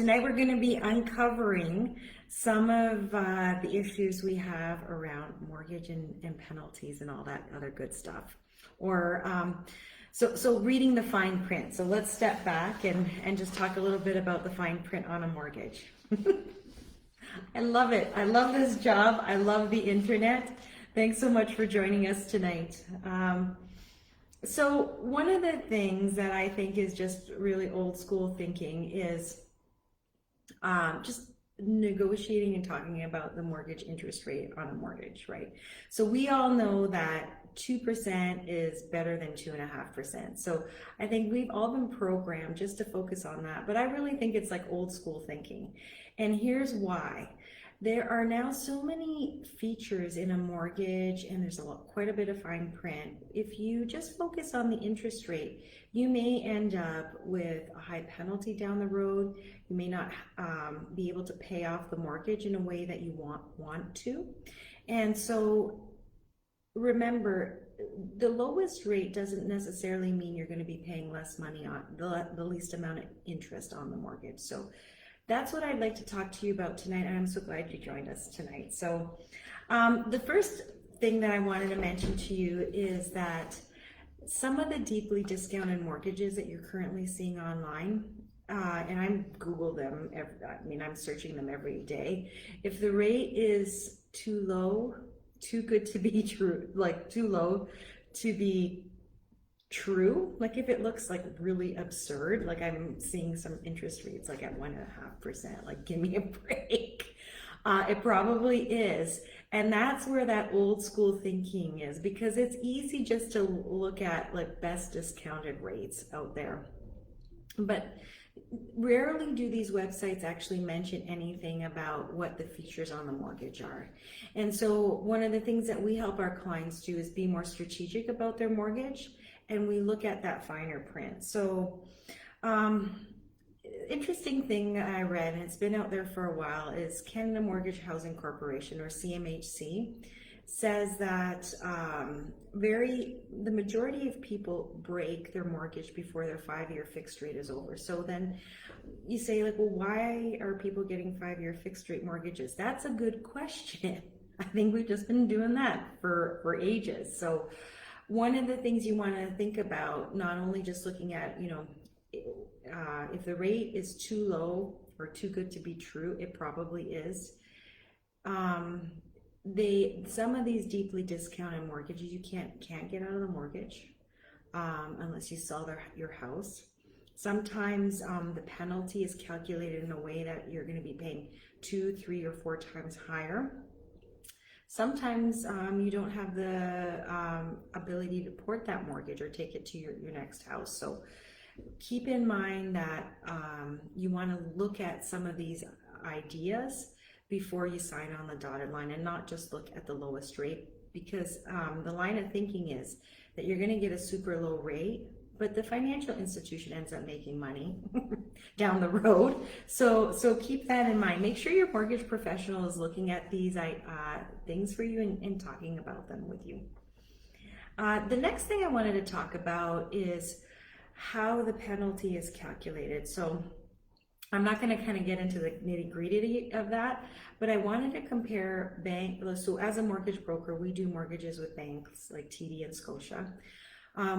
Tonight we're going to be uncovering some of the issues we have around mortgage and penalties and all that other good stuff. Or so reading the fine print. So let's step back and just talk a little bit about the fine print on a mortgage. I love it. I love this job. I love the internet. Thanks so much for joining us tonight. So one of the things that I think is just really old school thinking is just negotiating and talking about the mortgage interest rate on a mortgage, right? So we all know that 2% is better than 2.5%. So I think we've all been programmed just to focus on that, but I really think it's like old school thinking. And here's why. There are now so many features in a mortgage, and there's quite a bit of fine print. If you just focus on the interest rate, you may end up with a high penalty down the road. You may not be able to pay off the mortgage in a way that you want to. And so remember, the lowest rate doesn't necessarily mean you're going to be paying less money on the least amount of interest on the mortgage. So that's what I'd like to talk to you about tonight, and I'm so glad you joined us tonight. So the first thing that I wanted to mention to you is that some of the deeply discounted mortgages that you're currently seeing online, and I'm Google them, I'm searching them every day. If the rate is too low, too good to be true, like too low to be true, like if it looks like really absurd, like I'm seeing some interest rates like at 1.5%, like give me a break. It probably is. And that's where that old school thinking is, because it's easy just to look at like best discounted rates out there. But rarely do these websites actually mention anything about what the features on the mortgage are. And so one of the things that we help our clients do is be more strategic about their mortgage, and we look at that finer print. So interesting thing I read, and it's been out there for a while, is Canada Mortgage Housing Corporation, or CMHC, says that the majority of people break their mortgage before their 5-year fixed rate is over. So then you say, like, well, why are people getting 5-year fixed rate mortgages? That's a good question. I think we've just been doing that for ages. So one of the things you want to think about, not only just looking at, if the rate is too low or too good to be true, it probably is. Some of these deeply discounted mortgages, you can't get out of the mortgage unless you sell your house. Sometimes the penalty is calculated in a way that you're going to be paying 2, 3, or 4 times higher. Sometimes you don't have the ability to port that mortgage or take it to your next house. So keep in mind that you want to look at some of these ideas before you sign on the dotted line, and not just look at the lowest rate, because the line of thinking is that you're going to get a super low rate, but the financial institution ends up making money down the road. So keep that in mind. Make sure your mortgage professional is looking at these things for you and talking about them with you. The next thing I wanted to talk about is how the penalty is calculated. So I'm not going to kind of get into the nitty-gritty of that, but I wanted to compare so as a mortgage broker, we do mortgages with banks like TD and Scotia.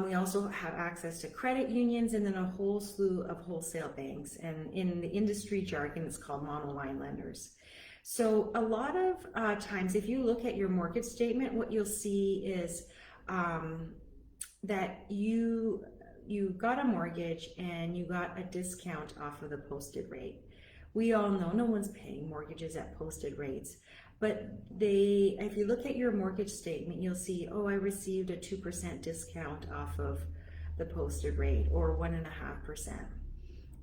We also have access to credit unions and then a whole slew of wholesale banks. And in the industry jargon, it's called monoline lenders. So a lot of times, if you look at your mortgage statement, what you'll see is that you got a mortgage and you got a discount off of the posted rate. We all know no one's paying mortgages at posted rates, but if you look at your mortgage statement, you'll see, oh, I received a 2% discount off of the posted rate, or 1.5%.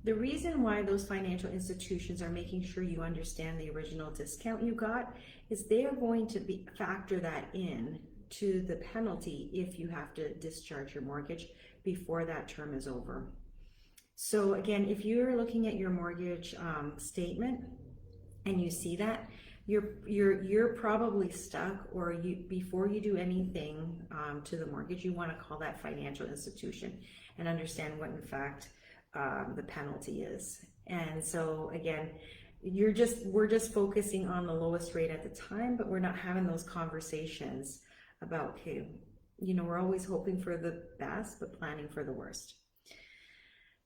The reason why those financial institutions are making sure you understand the original discount you got is they are going to factor that in to the penalty if you have to discharge your mortgage before that term is over. So again, if you're looking at your mortgage statement and you see that, you're probably stuck, or before you do anything to the mortgage, you want to call that financial institution and understand what in fact the penalty is. And so again, we're just focusing on the lowest rate at the time, but we're not having those conversations about, okay, we're always hoping for the best, but planning for the worst.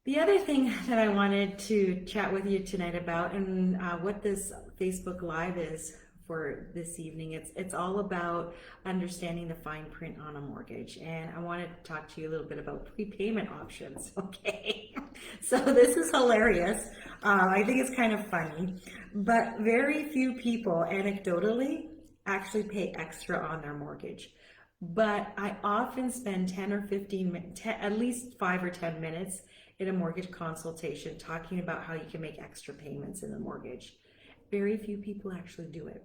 The other thing that I wanted to chat with you tonight about, and what this Facebook Live is for this evening, it's all about understanding the fine print on a mortgage. And I wanted to talk to you a little bit about prepayment options, okay? So this is hilarious. I think it's kind of funny, but very few people anecdotally actually pay extra on their mortgage. But I often spend 10 or 15 minutes, at least 5 or 10 minutes in a mortgage consultation talking about how you can make extra payments in the mortgage. Very few people actually do it.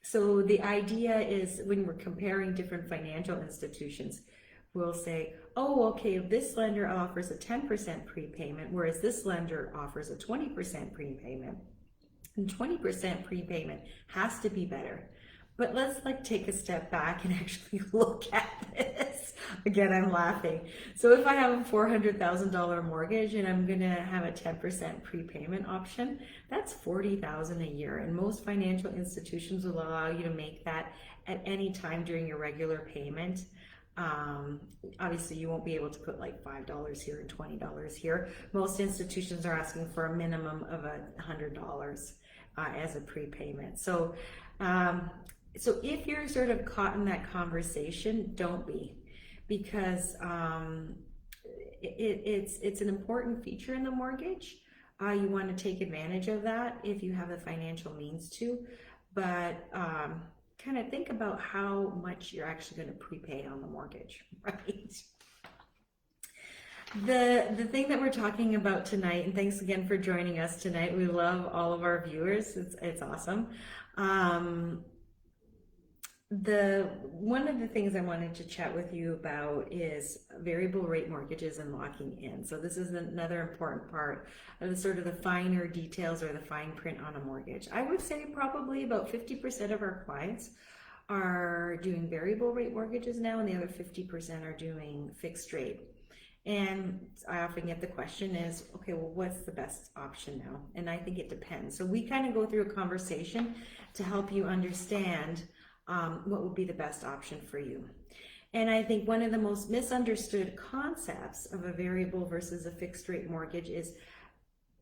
So the idea is, when we're comparing different financial institutions, we'll say, oh, okay, this lender offers a 10% prepayment, whereas this lender offers a 20% prepayment. And 20% prepayment has to be better. But let's take a step back and actually look at this. Again, I'm laughing. So if I have a $400,000 mortgage and I'm gonna have a 10% prepayment option, that's $40,000 a year. And most financial institutions will allow you to make that at any time during your regular payment. Obviously you won't be able to put like $5 here and $20 here. Most institutions are asking for a minimum of $100 as a prepayment. So if you're sort of caught in that conversation, don't be, because it's an important feature in the mortgage. You want to take advantage of that if you have the financial means to, but kind of think about how much you're actually going to prepay on the mortgage, right? The thing that we're talking about tonight, and thanks again for joining us tonight. We love all of our viewers. It's awesome. One of the things I wanted to chat with you about is variable rate mortgages and locking in. So this is another important part of the finer details or the fine print on a mortgage. I would say probably about 50% of our clients are doing variable rate mortgages now, and the other 50% are doing fixed rate. And I often get the question is, okay, well, what's the best option now? And I think it depends. So we kind of go through a conversation to help you understand what would be the best option for you. And I think one of the most misunderstood concepts of a variable versus a fixed rate mortgage is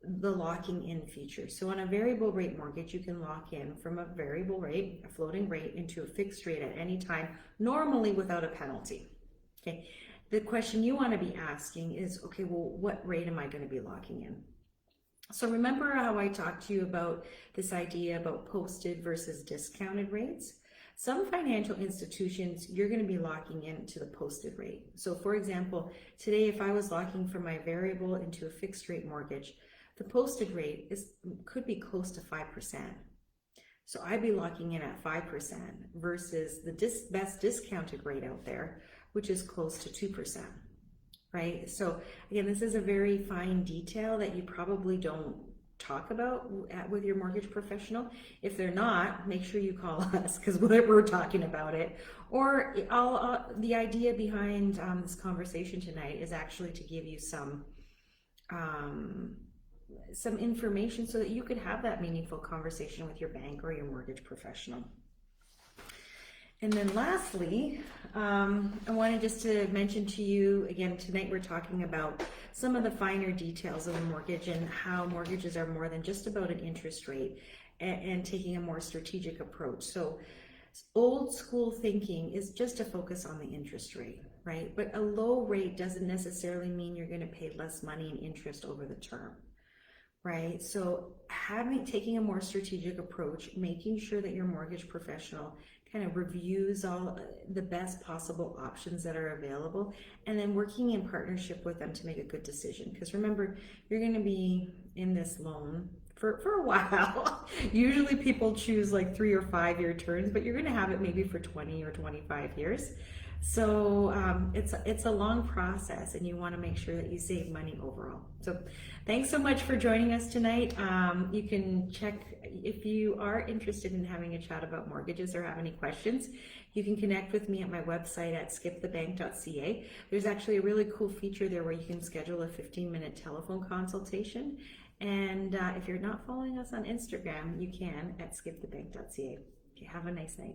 the locking in feature. So on a variable rate mortgage, you can lock in from a variable rate, a floating rate, into a fixed rate at any time, normally without a penalty. Okay. The question you want to be asking is, okay, well, what rate am I going to be locking in? So remember how I talked to you about this idea about posted versus discounted rates? Some financial institutions, you're going to be locking into the posted rate. So for example, today, if I was locking from my variable into a fixed rate mortgage, the posted rate could be close to 5%. So I'd be locking in at 5% versus the best discounted rate out there, which is close to 2%, right? So again, this is a very fine detail that you probably don't talk about with your mortgage professional. If they're not, make sure you call us, because we're talking about it. Or the idea behind this conversation tonight is actually to give you some information so that you could have that meaningful conversation with your bank or your mortgage professional. And then lastly, I wanted just to mention to you, again, tonight we're talking about some of the finer details of a mortgage and how mortgages are more than just about an interest rate and taking a more strategic approach. So old school thinking is just to focus on the interest rate, right? But a low rate doesn't necessarily mean you're going to pay less money in interest over the term, right? So taking a more strategic approach, making sure that your mortgage professional kind of reviews all the best possible options that are available, and then working in partnership with them to make a good decision. Because remember, you're going to be in this loan for a while. Usually people choose like 3 or 5 year terms, but you're going to have it maybe for 20 or 25 years. So it's a long process, and you want to make sure that you save money overall. So thanks so much for joining us tonight. You can check if you are interested in having a chat about mortgages or have any questions. You can connect with me at my website at skipthebank.ca. There's actually a really cool feature there where you can schedule a 15-minute telephone consultation, And if you're not following us on Instagram, you can at skipthebank.ca. Okay, have a nice night.